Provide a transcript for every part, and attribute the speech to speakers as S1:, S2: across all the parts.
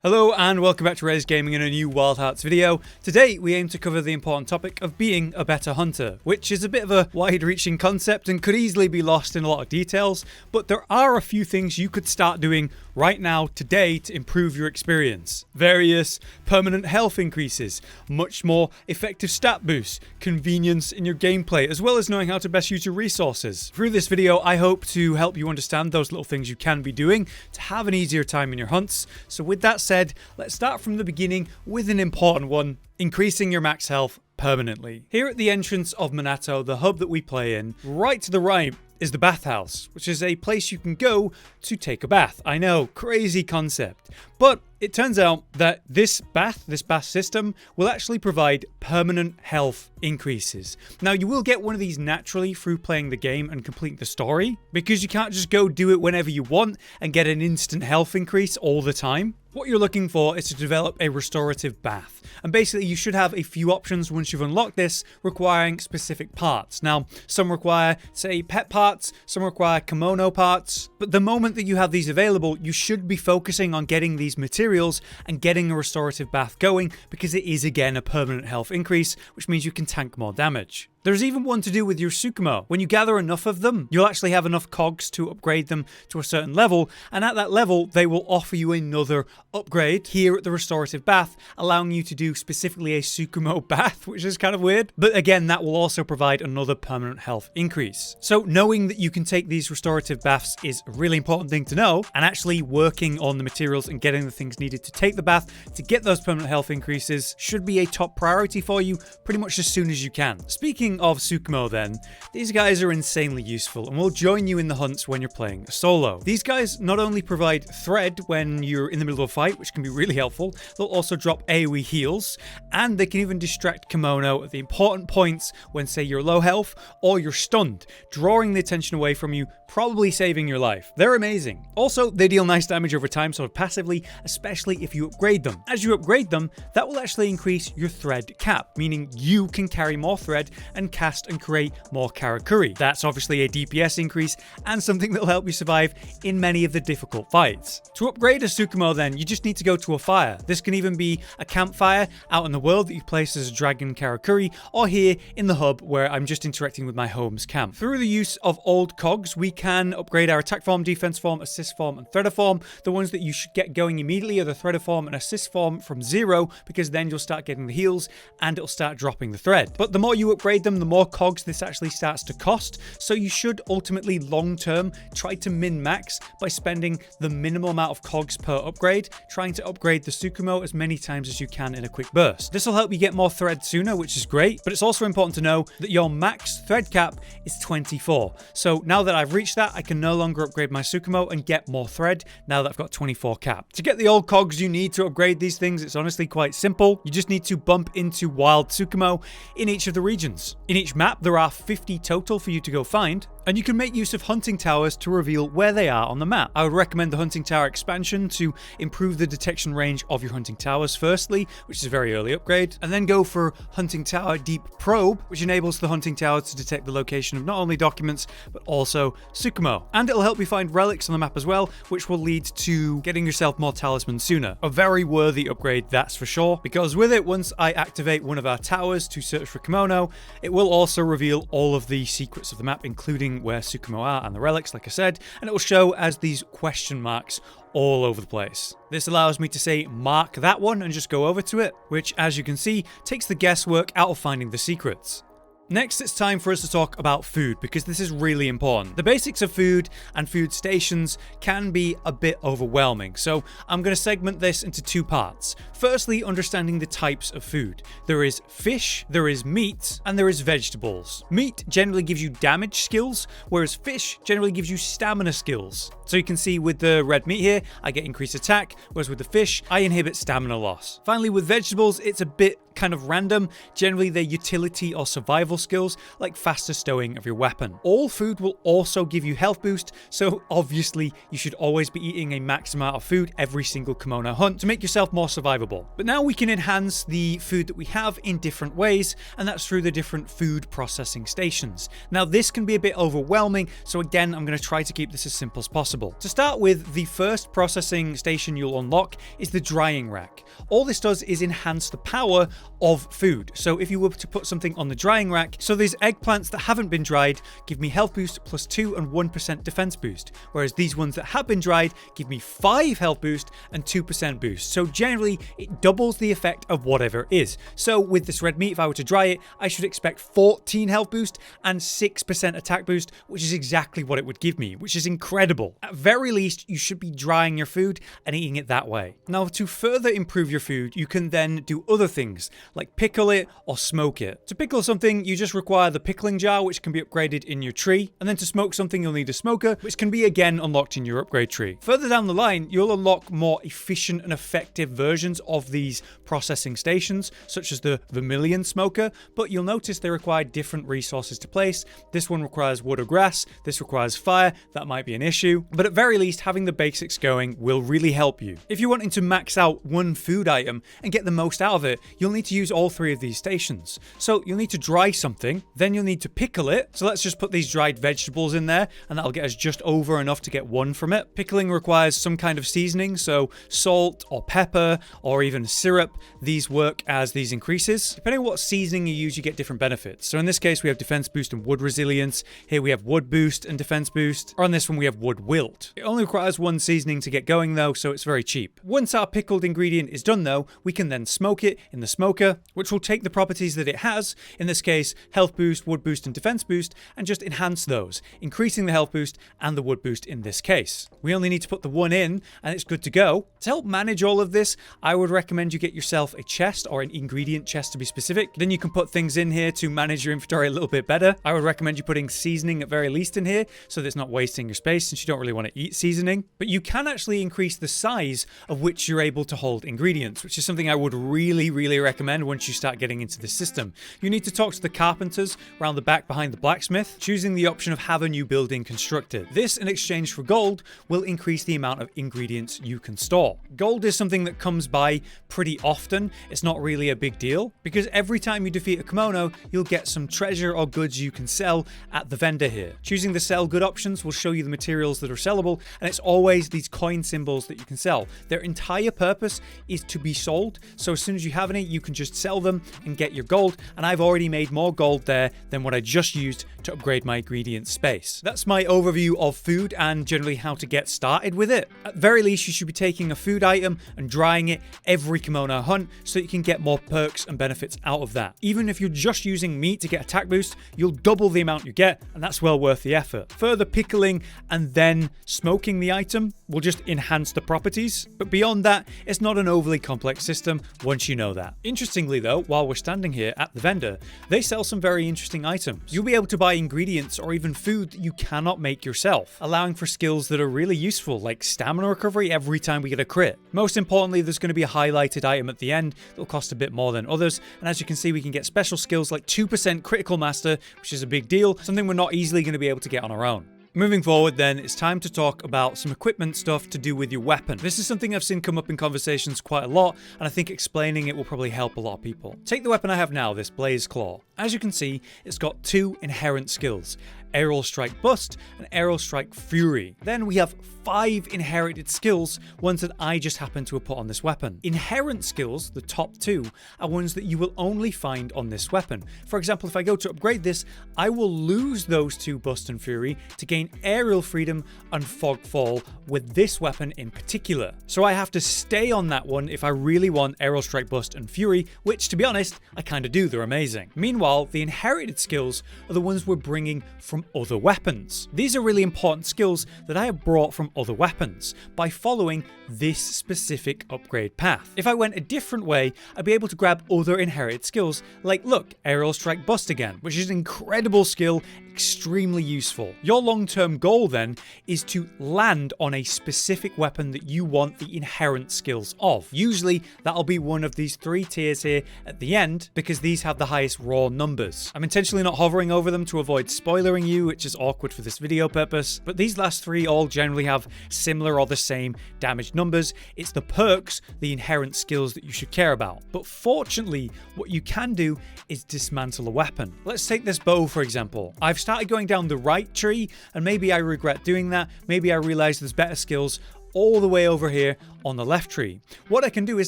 S1: Hello and welcome back to Raise Gaming in a new Wild Hearts video. Today we aim to cover the important topic of being a better hunter, which is a bit of a wide-reaching concept and could easily be lost in a lot of details, but there are a few things you could start doing right now today to improve your experience. Various permanent health increases, much more effective stat boosts, convenience in your gameplay, as well as knowing how to best use your resources. Through this video I hope to help you understand those little things you can be doing to have an easier time in your hunts. So with that said, let's start from the beginning with an important one: increasing your max health permanently. Here at the entrance of Minato, the hub that we play in, right to the right is the bathhouse, which is a place you can go to take a bath. I know, crazy concept. But it turns out that this bath system will actually provide permanent health increases. Now, you will get one of these naturally through playing the game and completing the story, because you can't just go do it whenever you want and get an instant health increase all the time. What you're looking for is to develop a restorative bath. And basically you should have a few options once you've unlocked this, requiring specific parts. Now, some require, say, pet parts, some require Kemono parts, but the moment that you have these available, you should be focusing on getting these materials and getting a restorative bath going, because it is again a permanent health increase, which means you can tank more damage. There's even one to do with your Tsukumo. When you gather enough of them, you'll actually have enough cogs to upgrade them to a certain level, and at that level, they will offer you another upgrade here at the restorative bath, allowing you to do specifically a Tsukumo bath, which is kind of weird. But again, that will also provide another permanent health increase. So knowing that you can take these restorative baths is a really important thing to know, and actually working on the materials and getting the things needed to take the bath to get those permanent health increases should be a top priority for you pretty much as soon as you can. Speaking of Tsukumo then, these guys are insanely useful and will join you in the hunts when you're playing solo. These guys not only provide thread when you're in the middle of a fight, which can be really helpful, they'll also drop AoE heals, and they can even distract Kemono at the important points when, say, you're low health or you're stunned, drawing the attention away from you, probably saving your life. They're amazing. Also, they deal nice damage over time, sort of passively, especially if you upgrade them. As you upgrade them, that will actually increase your thread cap, meaning you can carry more thread and cast and create more Karakuri. That's obviously a DPS increase and something that will help you survive in many of the difficult fights. To upgrade a Tsukumo then, you just need to go to a fire. This can even be a campfire out in the world that you place as a dragon Karakuri, or here in the hub where I'm just interacting with my home's camp. Through the use of old cogs, we can upgrade our attack form, defense form, assist form, and threader form. The ones that you should get going immediately are the threader form and assist form from 0, because then you'll start getting the heals and it'll start dropping the thread. But the more you upgrade them, the more cogs this actually starts to cost, so you should ultimately long-term try to min-max by spending the minimal amount of cogs per upgrade, trying to upgrade the Tsukumo as many times as you can in a quick burst. This will help you get more thread sooner, which is great, but it's also important to know that your max thread cap is 24. So now that I've reached that, I can no longer upgrade my Tsukumo and get more thread now that I've got 24 cap. To get the old cogs you need to upgrade these things, it's honestly quite simple. You just need to bump into wild Tsukumo in each of the regions. In each map, there are 50 total for you to go find, and you can make use of hunting towers to reveal where they are on the map. I would recommend the hunting tower expansion to improve the detection range of your hunting towers firstly, which is a very early upgrade, and then go for hunting tower deep probe, which enables the hunting tower to detect the location of not only documents, but also Tsukumo. And it'll help you find relics on the map as well, which will lead to getting yourself more talismans sooner. A very worthy upgrade, that's for sure, because with it, once I activate one of our towers to search for Kemono, it will also reveal all of the secrets of the map, including where Tsukumo are and the relics, like I said, and it will show as these question marks all over the place. This allows me to say mark that one and just go over to it, which, as you can see, takes the guesswork out of finding the secrets. Next, it's time for us to talk about food, because this is really important. The basics of food and food stations can be a bit overwhelming, so I'm going to segment this into two parts. Firstly, understanding the types of food. There is fish, there is meat, and there is vegetables. Meat generally gives you damage skills, whereas fish generally gives you stamina skills. So you can see with the red meat here, I get increased attack, whereas with the fish, I inhibit stamina loss. Finally, with vegetables, it's a bit kind of random. Generally, they're utility or survival skills, like faster stowing of your weapon. All food will also give you health boost, so obviously you should always be eating a max amount of food every single Kemono hunt to make yourself more survivable. But now we can enhance the food that we have in different ways, and that's through the different food processing stations. Now this can be a bit overwhelming, so again I'm going to try to keep this as simple as possible. To start with, the first processing station you'll unlock is the drying rack. All this does is enhance the power of food. So if you were to put something on the drying rack, so these eggplants that haven't been dried give me health boost plus 2 and 1% defense boost, whereas these ones that have been dried give me 5 health boost and 2% boost. So generally it doubles the effect of whatever it is. So with this red meat, if I were to dry it, I should expect 14 health boost and 6% attack boost, which is exactly what it would give me, which is incredible. At very least, you should be drying your food and eating it that way. Now, to further improve your food, you can then do other things like pickle it or smoke it. To pickle something, you just require the pickling jar, which can be upgraded in your tree, and then to smoke something, you'll need a smoker, which can be again unlocked in your upgrade tree. Further down the line, you'll unlock more efficient and effective versions of these processing stations, such as the vermilion smoker, but you'll notice they require different resources to place. This one requires wood or grass, this requires fire. That might be an issue, but at very least having the basics going will really help you. If you're wanting to max out one food item and get the most out of it, you'll need to use all 3 of these stations. So you'll need to dry something, then you'll need to pickle it. So let's just put these dried vegetables in there, and that'll get us just over enough to get 1 from it. Pickling requires some kind of seasoning, so salt or pepper or even syrup. These work as these increases. Depending on what seasoning you use, you get different benefits. So in this case, we have defense boost and wood resilience. Here we have wood boost and defense boost. Or on this one, we have wood wilt. It only requires 1 seasoning to get going though, so it's very cheap. Once our pickled ingredient is done though, we can then smoke it in the smoker, which will take the properties that it has, in this case, health boost, wood boost, and defense boost, and just enhance those, increasing the health boost and the wood boost in this case. We only need to put the 1 in, and it's good to go. To help manage all of this, I would recommend you get yourself a chest, or an ingredient chest to be specific. Then you can put things in here to manage your inventory a little bit better. I would recommend you putting seasoning at very least in here, so that it's not wasting your space, since you don't really want to eat seasoning. But you can actually increase the size of which you're able to hold ingredients, which is something I would really recommend once you start getting into the system. You need to talk to the carpenters around the back behind the blacksmith, choosing the option of have a new building constructed. This, in exchange for gold, will increase the amount of ingredients you can store. Gold is something that comes by pretty often. It's not really a big deal, because every time you defeat a Kemono, you'll get some treasure or goods you can sell at the vendor here. Choosing the sell good options will show you the materials that are sellable, and it's always these coin symbols that you can sell. Their entire purpose is to be sold, so as soon as you have any, you can just sell them and get your gold, and I've already made more gold there than what I just used to upgrade my ingredient space. That's my overview of food and generally how to get started with it. At very least, you should be taking a food item and drying it every Kemono hunt so you can get more perks and benefits out of that. Even if you're just using meat to get attack boost, you'll double the amount you get, and that's well worth the effort. Further pickling and then smoking the item will just enhance the properties, but beyond that, it's not an overly complex system once you know that. Interestingly though, while we're standing here at the vendor, they sell some very interesting items. You'll be able to buy ingredients or even food that you cannot make yourself, allowing for skills that are really useful, like stamina recovery every time we get a crit. Most importantly, there's going to be a highlighted item at the end that'll cost a bit more than others, and as you can see, we can get special skills like 2% critical master, which is a big deal, something we're not easily going to be able to get on our own. Moving forward then, it's time to talk about some equipment stuff to do with your weapon. This is something I've seen come up in conversations quite a lot, and I think explaining it will probably help a lot of people. Take the weapon I have now, this Blaze Claw. As you can see, it's got 2 inherent skills, Aerial Strike Bust and Aerial Strike Fury. Then we have 5 inherited skills, ones that I just happen to have put on this weapon. Inherent skills, the top 2, are ones that you will only find on this weapon. For example, if I go to upgrade this, I will lose those 2 Bust and Fury to gain Aerial Freedom and Fog Fall with this weapon in particular. So I have to stay on that one if I really want Aerial Strike Bust and Fury, which to be honest, I kind of do, they're amazing. Meanwhile, the inherited skills are the ones we're bringing from other weapons. These are really important skills that I have brought from other weapons by following this specific upgrade path. If I went a different way, I'd be able to grab other inherited skills like, look, Aerial Strike Bust again, which is an incredible skill, extremely useful. Your long-term goal then is to land on a specific weapon that you want the inherent skills of. Usually that'll be one of these 3 tiers here at the end, because these have the highest raw numbers. I'm intentionally not hovering over them to avoid spoilering you, which is awkward for this video purpose, but these last 3 all generally have similar or the same damage numbers. It's the perks, the inherent skills that you should care about. But fortunately, what you can do is dismantle a weapon. Let's take this bow for example. I've started going down the right tree, and maybe I regret doing that. Maybe I realize there's better skills all the way over here on the left tree. What I can do is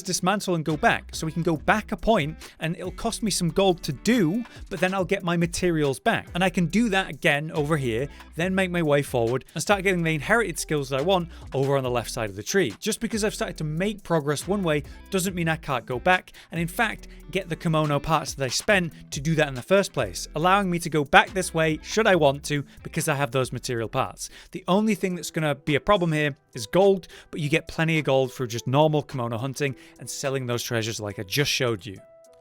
S1: dismantle and go back. So we can go back a point, and it'll cost me some gold to do, but then I'll get my materials back. And I can do that again over here, then make my way forward and start getting the inherited skills that I want over on the left side of the tree. Just because I've started to make progress one way doesn't mean I can't go back, and in fact, get the Kemono parts that I spent to do that in the first place, allowing me to go back this way should I want to, because I have those material parts. The only thing that's going to be a problem here is gold, but you get plenty of gold through just normal Kemono hunting and selling those treasures like I just showed you.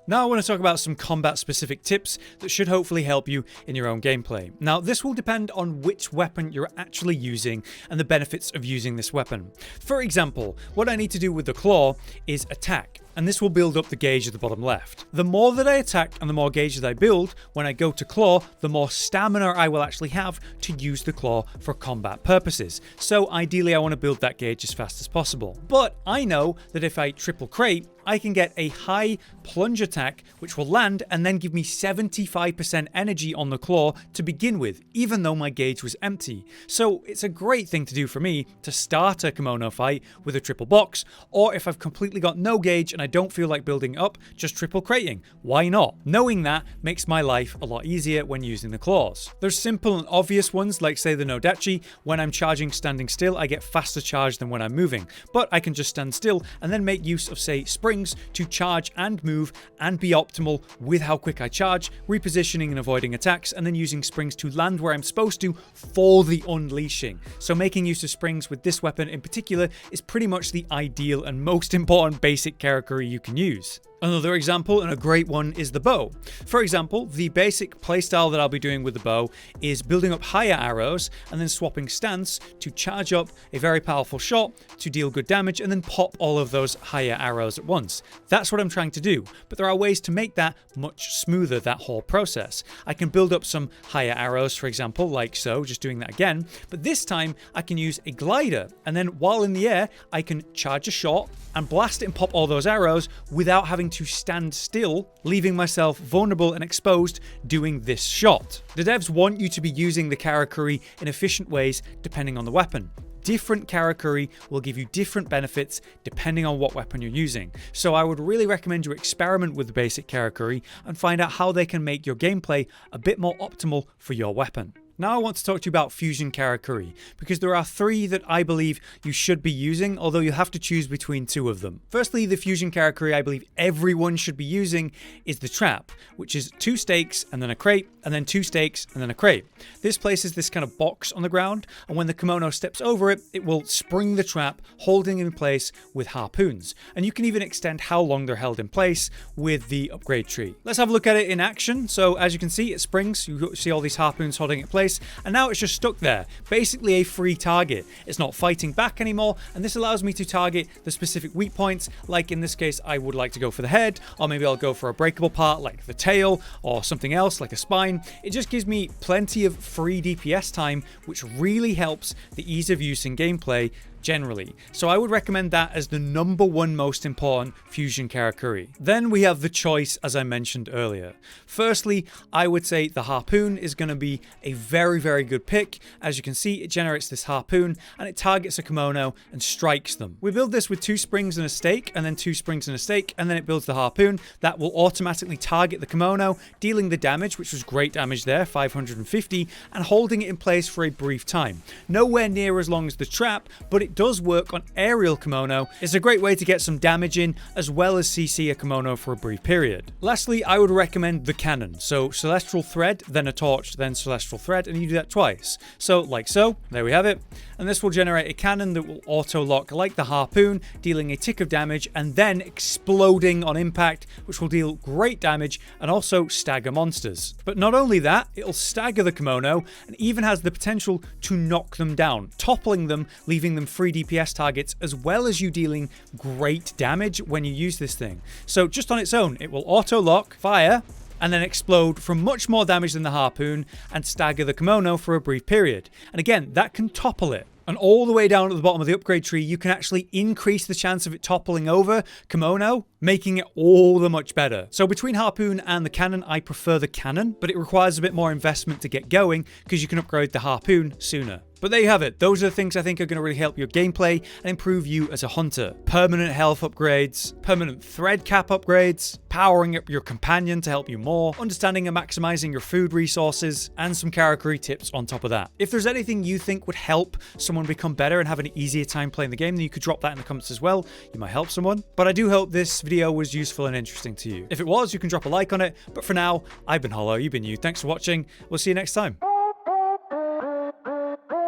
S1: Now I want to talk about some combat specific tips that should hopefully help you in your own gameplay. Now this will depend on which weapon you're actually using and the benefits of using this weapon. For example, what I need to do with the claw is attack, and this will build up the gauge at the bottom left. The more that I attack and the more gauge that I build, when I go to claw, the more stamina I will actually have to use the claw for combat purposes. So ideally I want to build that gauge as fast as possible. But I know that if I triple crate, I can get a high plunge attack which will land and then give me 75% energy on the claw to begin with, even though my gauge was empty. So it's a great thing to do for me to start a Kemono fight with a triple box, or if I've completely got no gauge and I don't feel like building up, just triple crating. Why not? Knowing that makes my life a lot easier when using the claws. There's simple and obvious ones like say the Nodachi. When I'm charging standing still, I get faster charge than when I'm moving, but I can just stand still and then make use of say springs to charge and move and be optimal with how quick I charge, repositioning and avoiding attacks, and then using springs to land where I'm supposed to for the unleashing. So making use of springs with this weapon in particular is pretty much the ideal and most important basic Karakuri you can use. Another example, and a great one, is the bow. For example, the basic playstyle that I'll be doing with the bow is building up higher arrows and then swapping stance to charge up a very powerful shot to deal good damage and then pop all of those higher arrows at once. That's what I'm trying to do, but there are ways to make that much smoother, that whole process. I can build up some higher arrows, for example, like so, just doing that again, but this time I can use a glider, and then while in the air, I can charge a shot and blast it and pop all those arrows without having to stand still, leaving myself vulnerable and exposed doing this shot. The devs want you to be using the Karakuri in efficient ways depending on the weapon. Different Karakuri will give you different benefits depending on what weapon you're using. So I would really recommend you experiment with the basic Karakuri and find out how they can make your gameplay a bit more optimal for your weapon. Now I want to talk to you about Fusion Karakuri, because there are 3 that I believe you should be using, although you'll have to choose between 2 of them. Firstly, the Fusion Karakuri I believe everyone should be using is the trap, which is 2 stakes and then a crate, and then 2 stakes and then a crate. This places this kind of box on the ground, and when the Kemono steps over it, it will spring the trap, holding in place with harpoons. And you can even extend how long they're held in place with the upgrade tree. Let's have a look at it in action. So as you can see, it springs. You see all these harpoons holding it in place. And now it's just stuck there, basically a free target. It's not fighting back anymore, and this allows me to target the specific weak points, like in this case I would like to go for the head, or maybe I'll go for a breakable part like the tail, or something else like a spine. It just gives me plenty of free DPS time, which really helps the ease of use in gameplay generally. So I would recommend that as the #1 most important Fusion Karakuri. Then we have the choice, as I mentioned earlier. Firstly, I would say the harpoon is going to be a very, very good pick. As you can see, it generates this harpoon and it targets a Kemono and strikes them. We build this with 2 springs and a stake, and then 2 springs and a stake, and then it builds the harpoon that will automatically target the Kemono, dealing the damage, which was great damage there, 550, and holding it in place for a brief time. Nowhere near as long as the trap, but it it does work on aerial Kemono. It's a great way to get some damage in, as well as CC a Kemono for a brief period. Lastly, I would recommend the cannon. So Celestial Thread, then a torch, then Celestial Thread, and you do that twice. So like so, there we have it. And this will generate a cannon that will auto-lock like the harpoon, dealing a tick of damage and then exploding on impact, which will deal great damage and also stagger monsters. But not only that, it'll stagger the Kemono and even has the potential to knock them down, toppling them, leaving them free DPS targets, as well as you dealing great damage when you use this thing. So just on its own, it will auto-lock, fire, and then explode for much more damage than the harpoon and stagger the Kemono for a brief period. And again, that can topple it. And all the way down at the bottom of the upgrade tree, you can actually increase the chance of it toppling over Kemono, making it all the much better. So between harpoon and the cannon, I prefer the cannon, but it requires a bit more investment to get going because you can upgrade the harpoon sooner. But there you have it. Those are the things I think are going to really help your gameplay and improve you as a hunter. Permanent health upgrades, permanent thread cap upgrades, powering up your companion to help you more, understanding and maximizing your food resources, and some Karakuri tips on top of that. If there's anything you think would help someone become better and have an easier time playing the game, then you could drop that in the comments as well. You might help someone. But I do hope this video was useful and interesting to you. If it was, you can drop a like on it. But for now, I've been Hollow, you've been you. Thanks for watching. We'll see you next time.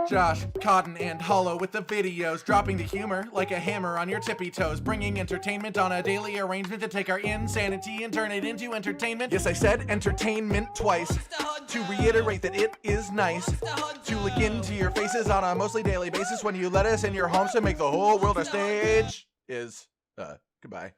S2: Josh, Cotton, and Hollow with the videos, dropping the humor like a hammer on your tippy toes, bringing entertainment on a daily arrangement to take our insanity and turn it into entertainment. Yes, I said entertainment twice, to reiterate that it is nice to look into your faces on a mostly daily basis when you let us in your homes to make the whole world a stage. Goodbye.